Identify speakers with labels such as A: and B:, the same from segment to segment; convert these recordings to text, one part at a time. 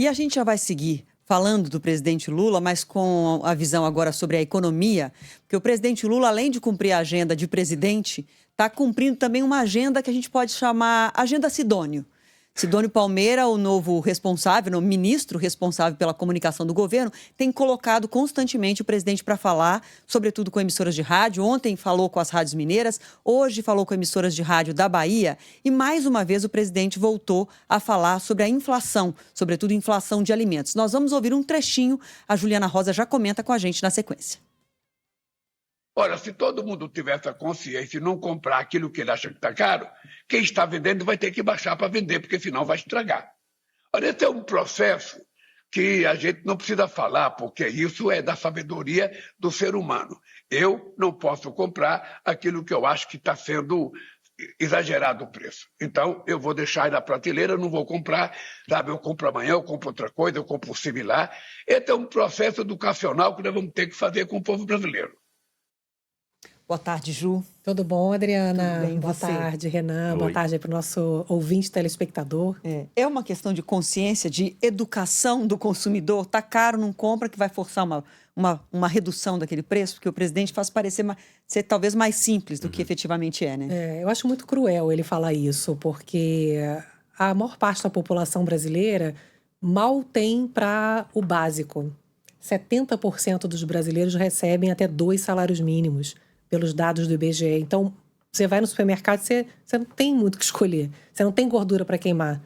A: E a gente já vai seguir falando do presidente Lula, mas com a visão agora sobre a economia, porque o presidente Lula, além de cumprir a agenda de presidente, está cumprindo também uma agenda que a gente pode chamar Agenda Sidônio. Sidônio Palmeira, o novo responsável, o ministro responsável pela comunicação do governo, tem colocado constantemente o presidente para falar, sobretudo com emissoras de rádio. Ontem falou com as rádios mineiras, hoje falou com emissoras de rádio da Bahia. E mais uma vez o presidente voltou a falar sobre a inflação, sobretudo inflação de alimentos. Nós vamos ouvir um trechinho, a Juliana Rosa já comenta com a gente na sequência.
B: Ora, se todo mundo tivesse a consciência e não comprar aquilo que ele acha que está caro, quem está vendendo vai ter que baixar para vender, porque senão vai estragar. Olha, esse é um processo que a gente não precisa falar, porque isso é da sabedoria do ser humano. Eu não posso comprar aquilo que eu acho que está sendo exagerado o preço. Então, eu vou deixar aí na prateleira, não vou comprar, sabe? Eu compro amanhã, eu compro outra coisa, eu compro similar. Esse é um processo educacional que nós vamos ter que fazer com o povo brasileiro.
A: Boa tarde, Ju.
C: Tudo bom, Adriana?
A: Tudo bem,
C: boa
A: você?
C: tarde, Renan.
D: Oi.
C: Boa tarde para o nosso ouvinte telespectador.
A: É uma questão de consciência, de educação do consumidor. Tá caro, não compra, que vai forçar uma redução daquele preço, porque o presidente faz parecer ser talvez mais simples do que efetivamente é, né?
C: Eu acho muito cruel ele falar isso, porque a maior parte da população brasileira mal tem para o básico. 70% dos brasileiros recebem até 2 salários mínimos, pelos dados do IBGE. Então, você vai no supermercado, você não tem muito o que escolher. Você não tem gordura para queimar.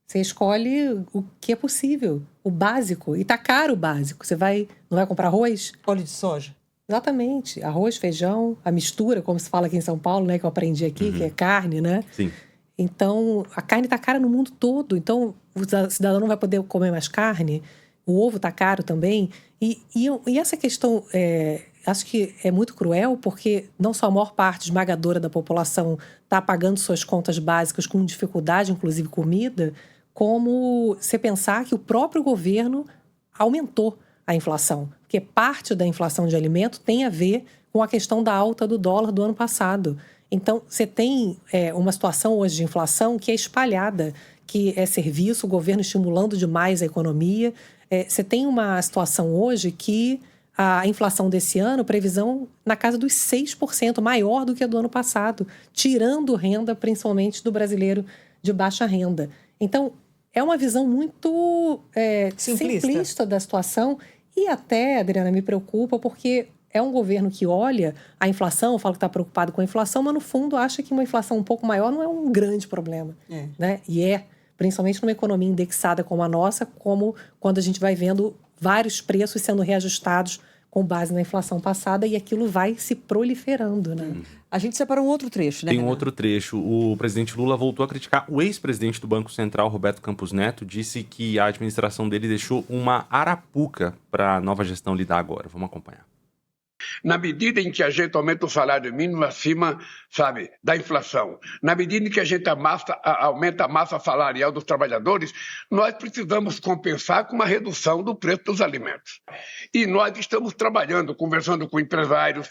C: Você escolhe o que é possível, o básico. E tá caro o básico. Você não vai comprar arroz?
A: Óleo de soja.
C: Exatamente. Arroz, feijão, a mistura, como se fala aqui em São Paulo, né? Que eu aprendi aqui, que é carne, né?
D: Sim.
C: Então, a carne tá cara no mundo todo. Então, o cidadão não vai poder comer mais carne. O ovo tá caro também. E essa questão... Acho que é muito cruel porque não só a maior parte esmagadora da população está pagando suas contas básicas com dificuldade, inclusive comida, como você pensar que o próprio governo aumentou a inflação. Porque parte da inflação de alimento tem a ver com a questão da alta do dólar do ano passado. Então, você tem uma situação hoje de inflação que é espalhada, que é serviço, o governo estimulando demais a economia. Você tem uma situação hoje que... A inflação desse ano, previsão na casa dos 6%, maior do que a do ano passado, tirando renda, principalmente do brasileiro de baixa renda. Então, é uma visão muito simplista da situação e até, Adriana, me preocupa porque é um governo que olha a inflação, fala que está preocupado com a inflação, mas no fundo acha que uma inflação um pouco maior não é um grande problema. Né? E principalmente numa economia indexada como a nossa, como quando a gente vai vendo vários preços sendo reajustados com base na inflação passada e aquilo vai se proliferando, né?
A: A gente separou um outro trecho, né?
D: Tem um outro trecho. O presidente Lula voltou a criticar o ex-presidente do Banco Central, Roberto Campos Neto, disse que a administração dele deixou uma arapuca para a nova gestão lidar agora. Vamos acompanhar.
B: Na medida em que a gente aumenta o salário mínimo acima, sabe, da inflação, na medida em que a gente aumenta a massa salarial dos trabalhadores, nós precisamos compensar com uma redução do preço dos alimentos. E nós estamos trabalhando, conversando com empresários,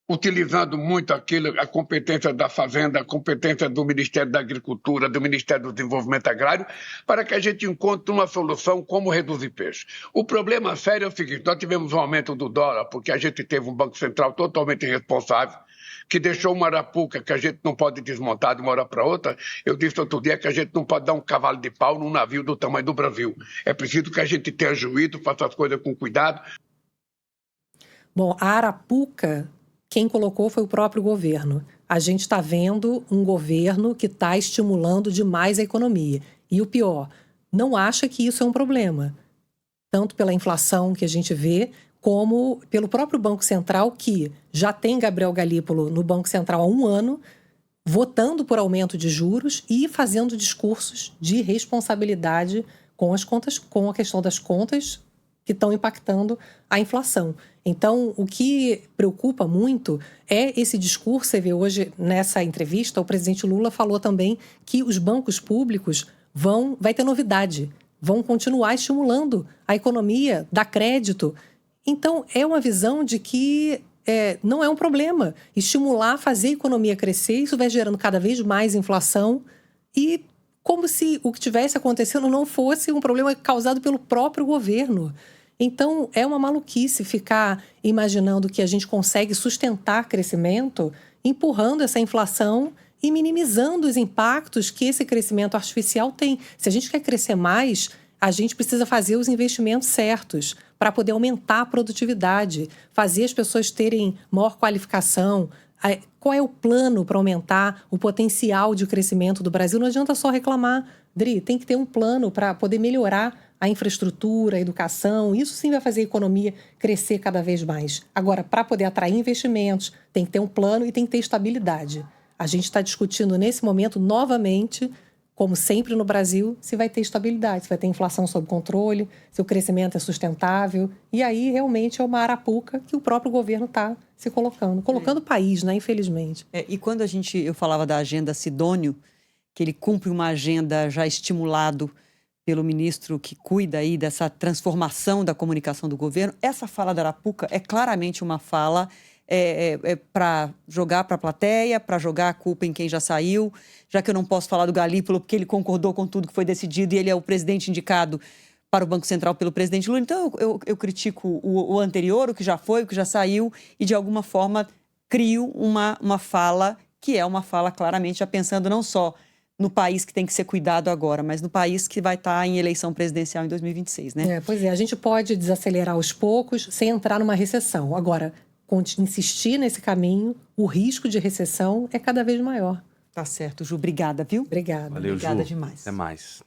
B: utilizando muito a competência da Fazenda, a competência do Ministério da Agricultura, do Ministério do Desenvolvimento Agrário, para que a gente encontre uma solução como reduzir preços. O problema sério é o seguinte, nós tivemos um aumento do dólar, porque a gente teve um Banco Central totalmente irresponsável, que deixou uma arapuca que a gente não pode desmontar de uma hora para outra. Eu disse outro dia que a gente não pode dar um cavalo de pau num navio do tamanho do Brasil. É preciso que a gente tenha juízo, faça as coisas com cuidado.
C: Bom, a arapuca... Quem colocou foi o próprio governo. A gente está vendo um governo que está estimulando demais a economia. E o pior, não acha que isso é um problema. Tanto pela inflação que a gente vê, como pelo próprio Banco Central, que já tem Gabriel Galípolo no Banco Central há 1 ano, votando por aumento de juros e fazendo discursos de responsabilidade com as contas, com a questão das contas que estão impactando a inflação. Então, o que preocupa muito é esse discurso. Você vê hoje, nessa entrevista, o presidente Lula falou também que os bancos públicos vai ter novidade, vão continuar estimulando a economia, dar crédito. Então, é uma visão de que não é um problema estimular, fazer a economia crescer, isso vai gerando cada vez mais inflação e como se o que estivesse acontecendo não fosse um problema causado pelo próprio governo. Então, é uma maluquice ficar imaginando que a gente consegue sustentar crescimento empurrando essa inflação e minimizando os impactos que esse crescimento artificial tem. Se a gente quer crescer mais, a gente precisa fazer os investimentos certos para poder aumentar a produtividade, fazer as pessoas terem maior qualificação. Qual é o plano para aumentar o potencial de crescimento do Brasil? Não adianta só reclamar, Dri, tem que ter um plano para poder melhorar a infraestrutura, a educação. Isso sim vai fazer a economia crescer cada vez mais. Agora, para poder atrair investimentos, tem que ter um plano e tem que ter estabilidade. A gente está discutindo nesse momento novamente, como sempre no Brasil, se vai ter estabilidade, se vai ter inflação sob controle, se o crescimento é sustentável. E aí, realmente, é uma arapuca que o próprio governo está se colocando o país, né, infelizmente.
A: E quando eu falava da agenda Sidônio, que ele cumpre uma agenda já estimulado pelo ministro que cuida aí dessa transformação da comunicação do governo, essa fala da arapuca é claramente uma fala para jogar para a plateia, para jogar a culpa em quem já saiu, já que eu não posso falar do Galípolo, porque ele concordou com tudo que foi decidido e ele é o presidente indicado para o Banco Central pelo presidente Lula. Então, eu critico o anterior, o que já foi, o que já saiu, e de alguma forma crio uma fala que é uma fala claramente já pensando não só no país que tem que ser cuidado agora, mas no país que vai estar em eleição presidencial em 2026, né?
C: Pois é, a gente pode desacelerar aos poucos sem entrar numa recessão. Agora, insistir nesse caminho, o risco de recessão é cada vez maior.
A: Tá certo, Ju. Obrigada, viu?
C: Obrigada.
D: Valeu,
A: Obrigada
D: Ju.
A: demais.
D: Até mais.